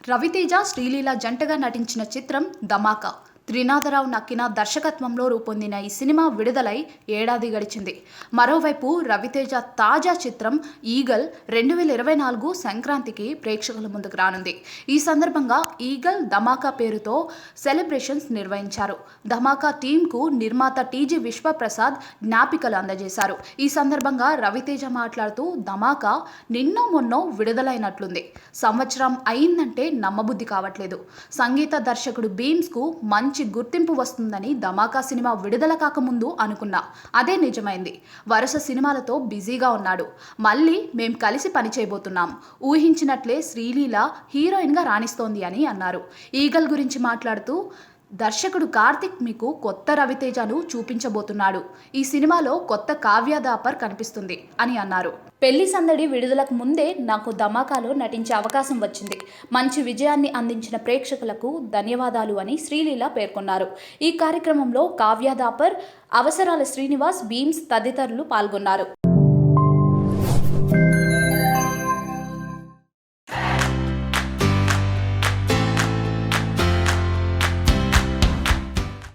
రవితేజ, శ్రీలీల జంటగా నటించిన చిత్రం ధమాకా. త్రినాథరావు నక్కిన దర్శకత్వంలో రూపొందిన ఈ సినిమా విడుదలై ఏడాది గడిచింది. మరోవైపు రవితేజ తాజా చిత్రం ఈగల్ 2024 సంక్రాంతికి ప్రేక్షకుల ముందుకు రానుంది. ఈ సందర్భంగా ఈగల్ ధమాకా పేరుతో సెలబ్రేషన్స్ నిర్వహించారు. ధమాకా టీంకు నిర్మాత టీజీ విశ్వప్రసాద్ జ్ఞాపికలు అందజేశారు. ఈ సందర్భంగా రవితేజ మాట్లాడుతూ ధమాకా నిన్నో మొన్నో విడుదలైనట్లుంది. సంవత్సరం అయిందంటే నమ్మబుద్ధి కావట్లేదు. సంగీత దర్శకుడు బీమ్స్కు మంచి గుర్తింపు వస్తుందని ధమాకా సినిమా విడుదల కాకముందు అనుకున్నా. అదే నిజమైంది. వరుస సినిమాలతో బిజీగా ఉన్నాడు. మళ్ళీ మేం కలిసి పనిచేయబోతున్నాం. ఊహించినట్లే శ్రీలీల హీరోయిన్గా రాణిస్తోంది అని అన్నారు. ఈగల్ గురించి మాట్లాడుతూ దర్శకుడు కార్తిక్ మీకు కొత్త రవితేజను చూపించబోతున్నాడు. ఈ సినిమాలో కొత్త కావ్య దాపర్ కనిపిస్తుంది అని అన్నారు. పెళ్లి సందడి విడుదలకు ముందే నాకు ధమాకాలో నటించే అవకాశం వచ్చింది. మంచి విజయాన్ని అందించిన ప్రేక్షకులకు ధన్యవాదాలు అని శ్రీలీల పేర్కొన్నారు. ఈ కార్యక్రమంలో కావ్య దాపర్, అవసరాల శ్రీనివాస్, బీమ్స్ తదితరులు పాల్గొన్నారు.